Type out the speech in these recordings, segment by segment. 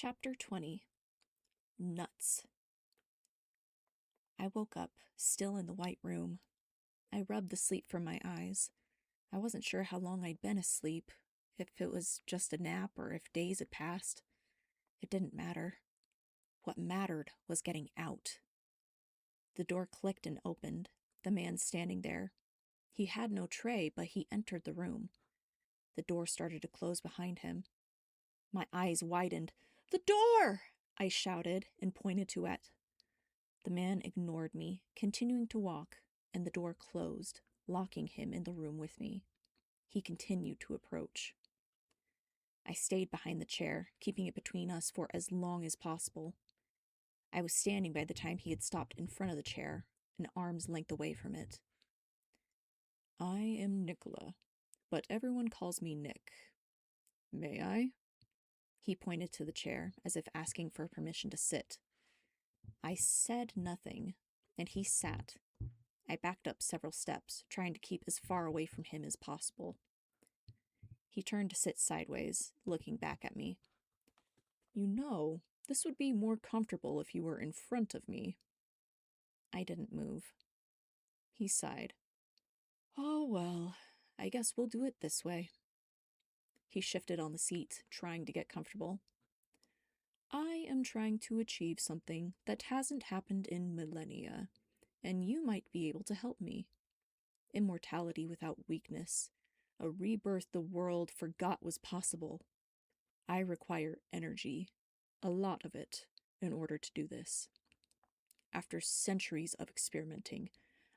Chapter 20. Nuts. I woke up, still in the white room. I rubbed the sleep from my eyes. I wasn't sure how long I'd been asleep, if it was just a nap or if days had passed. It didn't matter. What mattered was getting out. The door clicked and opened, the man standing there. He had no tray, but he entered the room. The door started to close behind him. My eyes widened. "The door!" I shouted and pointed to it. The man ignored me, continuing to walk, and the door closed, locking him in the room with me. He continued to approach. I stayed behind the chair, keeping it between us for as long as possible. I was standing by the time he had stopped in front of the chair, an arm's length away from it. "I am Nicola, but everyone calls me Nick. May I?" He pointed to the chair, as if asking for permission to sit. I said nothing, and he sat. I backed up several steps, trying to keep as far away from him as possible. He turned to sit sideways, looking back at me. "You know, this would be more comfortable if you were in front of me." I didn't move. He sighed. "Oh, well, I guess we'll do it this way." He shifted on the seat, trying to get comfortable. "I am trying to achieve something that hasn't happened in millennia, and you might be able to help me. Immortality without weakness. A rebirth the world forgot was possible. I require energy, a lot of it, in order to do this. After centuries of experimenting,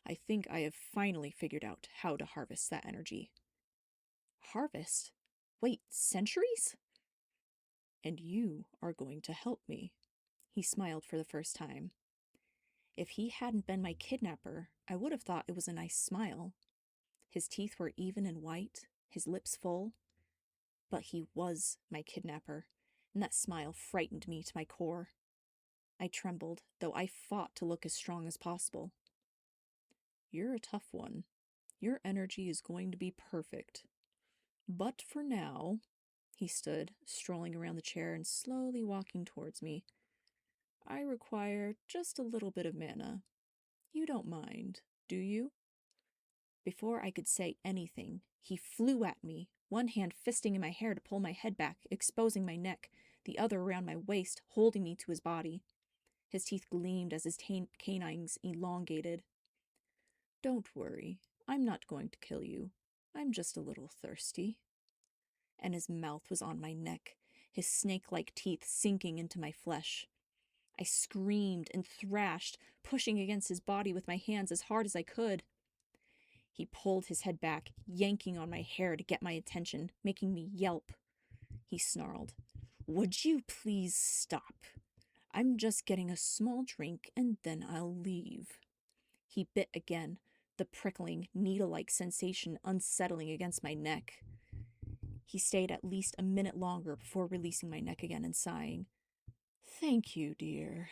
I think I have finally figured out how to harvest that energy." "Harvest? Wait, centuries?" "And you are going to help me." He smiled for the first time. If he hadn't been my kidnapper, I would have thought it was a nice smile. His teeth were even and white, his lips full. But he was my kidnapper, and that smile frightened me to my core. I trembled, though I fought to look as strong as possible. "You're a tough one. Your energy is going to be perfect. But for now," he stood, strolling around the chair and slowly walking towards me, "I require just a little bit of mana. You don't mind, do you?" Before I could say anything, he flew at me, one hand fisting in my hair to pull my head back, exposing my neck, the other around my waist, holding me to his body. His teeth gleamed as his canines elongated. "Don't worry, I'm not going to kill you. I'm just a little thirsty." And his mouth was on my neck, his snake-like teeth sinking into my flesh. I screamed and thrashed, pushing against his body with my hands as hard as I could. He pulled his head back, yanking on my hair to get my attention, making me yelp. He snarled, "Would you please stop? I'm just getting a small drink and then I'll leave." He bit again, the prickling, needle-like sensation unsettling against my neck. He stayed at least a minute longer before releasing my neck again and sighing, "Thank you, dear."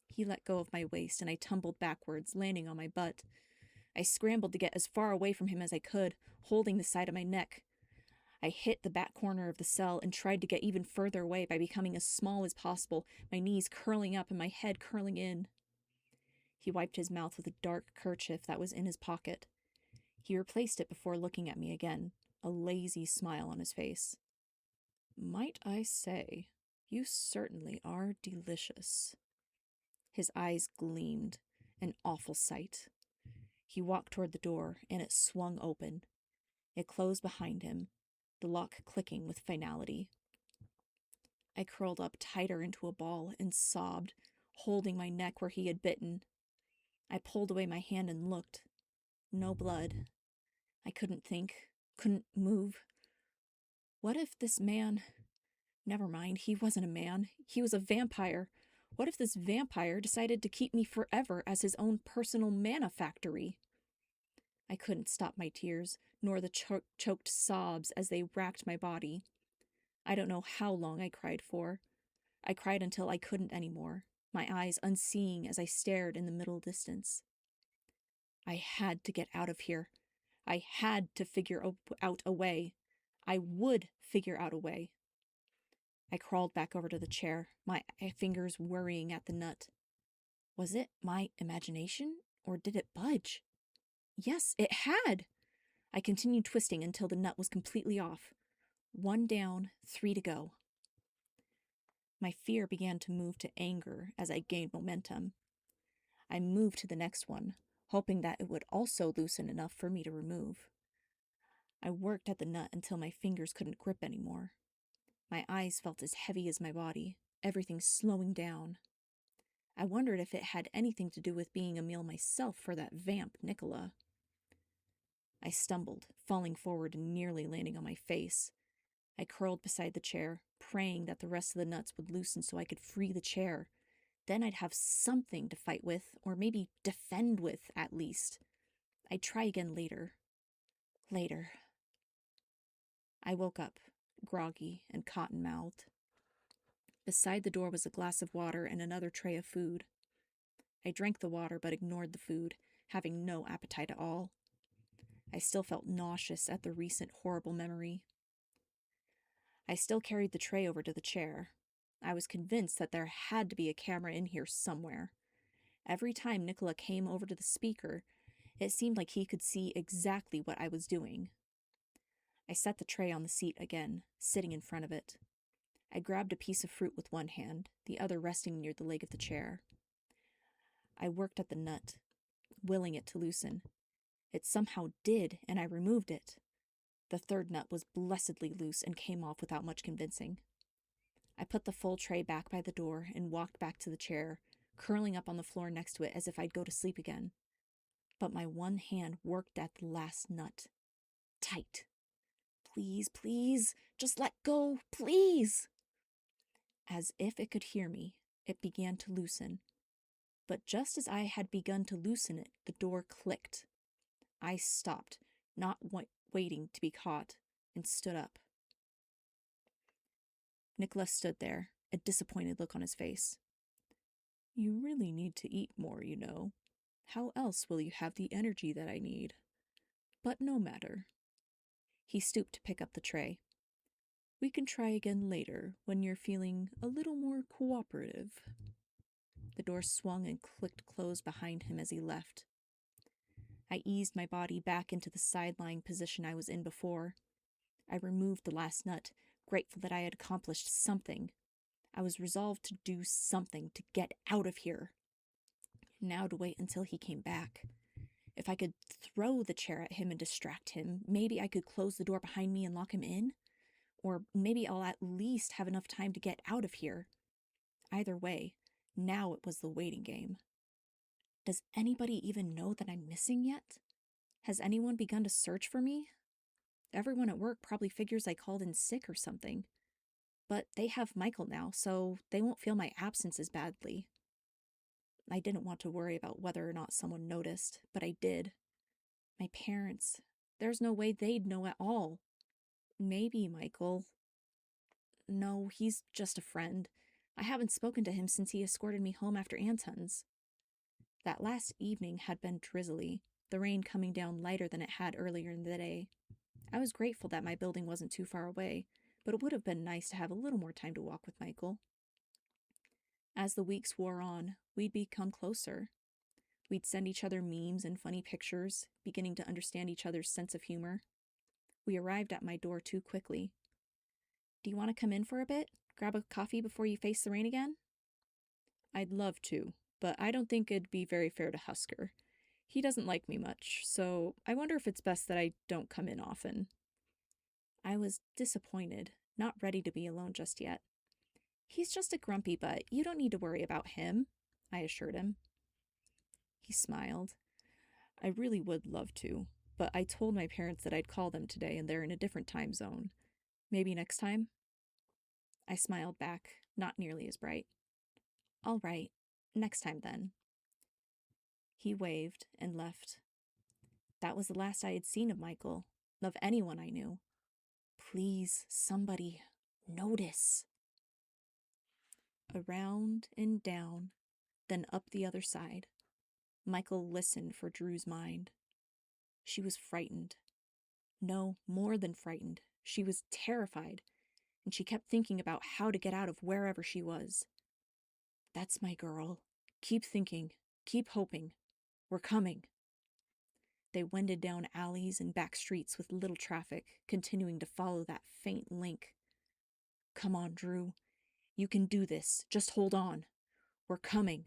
He let go of my waist and I tumbled backwards, landing on my butt. I scrambled to get as far away from him as I could, holding the side of my neck. I hit the back corner of the cell and tried to get even further away by becoming as small as possible, my knees curling up and my head curling in. He wiped his mouth with a dark kerchief that was in his pocket. He replaced it before looking at me again, a lazy smile on his face. "Might I say, you certainly are delicious." His eyes gleamed, an awful sight. He walked toward the door, and it swung open. It closed behind him, the lock clicking with finality. I curled up tighter into a ball and sobbed, holding my neck where he had bitten. I pulled away my hand and looked. No blood. I couldn't think, couldn't move. What if this man... Never mind, he wasn't a man. He was a vampire. What if this vampire decided to keep me forever as his own personal mana factory? I couldn't stop my tears, nor the choked sobs as they racked my body. I don't know how long I cried for. I cried until I couldn't anymore, my eyes unseeing as I stared in the middle distance. I had to get out of here. I had to figure out a way. I would figure out a way. I crawled back over to the chair, my fingers worrying at the nut. Was it my imagination, or did it budge? Yes, it had! I continued twisting until the nut was completely off. 1 down, 3 to go. My fear began to move to anger as I gained momentum. I moved to the next one, hoping that it would also loosen enough for me to remove. I worked at the nut until my fingers couldn't grip anymore. My eyes felt as heavy as my body, everything slowing down. I wondered if it had anything to do with being a meal myself for that vamp, Nicola. I stumbled, falling forward and nearly landing on my face. I curled beside the chair, praying that the rest of the nuts would loosen so I could free the chair. Then I'd have something to fight with, or maybe defend with, at least. I'd try again later. Later. I woke up, groggy and cotton-mouthed. Beside the door was a glass of water and another tray of food. I drank the water but ignored the food, having no appetite at all. I still felt nauseous at the recent horrible memory. I still carried the tray over to the chair. I was convinced that there had to be a camera in here somewhere. Every time Nicola came over to the speaker, it seemed like he could see exactly what I was doing. I set the tray on the seat again, sitting in front of it. I grabbed a piece of fruit with one hand, the other resting near the leg of the chair. I worked at the nut, willing it to loosen. It somehow did, and I removed it. The third nut was blessedly loose and came off without much convincing. I put the full tray back by the door and walked back to the chair, curling up on the floor next to it as if I'd go to sleep again. But my one hand worked at the last nut. Tight. Please, please, just let go, please! As if it could hear me, it began to loosen. But just as I had begun to loosen it, the door clicked. I stopped, not waiting to be caught, and stood up. Nicholas stood there, a disappointed look on his face. You really need to eat more, you know. How else will you have the energy that I need? But no matter. He stooped to pick up the tray. We can try again later, when you're feeling a little more cooperative. The door swung and clicked closed behind him as he left. I eased my body back into the side-lying position I was in before. I removed the last nut, grateful that I had accomplished something. I was resolved to do something to get out of here. Now to wait until he came back. If I could throw the chair at him and distract him, maybe I could close the door behind me and lock him in. Or maybe I'll at least have enough time to get out of here. Either way, now it was the waiting game. Does anybody even know that I'm missing yet? Has anyone begun to search for me? Everyone at work probably figures I called in sick or something. But they have Michael now, so they won't feel my absence as badly. I didn't want to worry about whether or not someone noticed, but I did. My parents. There's no way they'd know at all. Maybe Michael. No, he's just a friend. I haven't spoken to him since he escorted me home after Anton's. That last evening had been drizzly, the rain coming down lighter than it had earlier in the day. I was grateful that my building wasn't too far away, but it would have been nice to have a little more time to walk with Michael. As the weeks wore on, we'd become closer. We'd send each other memes and funny pictures, beginning to understand each other's sense of humor. We arrived at my door too quickly. Do you want to come in for a bit? Grab a coffee before you face the rain again? I'd love to, but I don't think it'd be very fair to Husker. He doesn't like me much, so I wonder if it's best that I don't come in often. I was disappointed, not ready to be alone just yet. He's just a grumpy butt. You don't need to worry about him, I assured him. He smiled. I really would love to, but I told my parents that I'd call them today and they're in a different time zone. Maybe next time? I smiled back, not nearly as bright. All right, next time then. He waved and left. That was the last I had seen of Michael, of anyone I knew. Please, somebody, notice. Around and down, then up the other side. Michael listened for Drew's mind. She was frightened. No, more than frightened. She was terrified. and she kept thinking about how to get out of wherever she was. That's my girl. Keep thinking. Keep hoping. We're coming. They wended down alleys and back streets with little traffic, continuing to follow that faint link. Come on, Drew. You can do this. Just hold on. We're coming.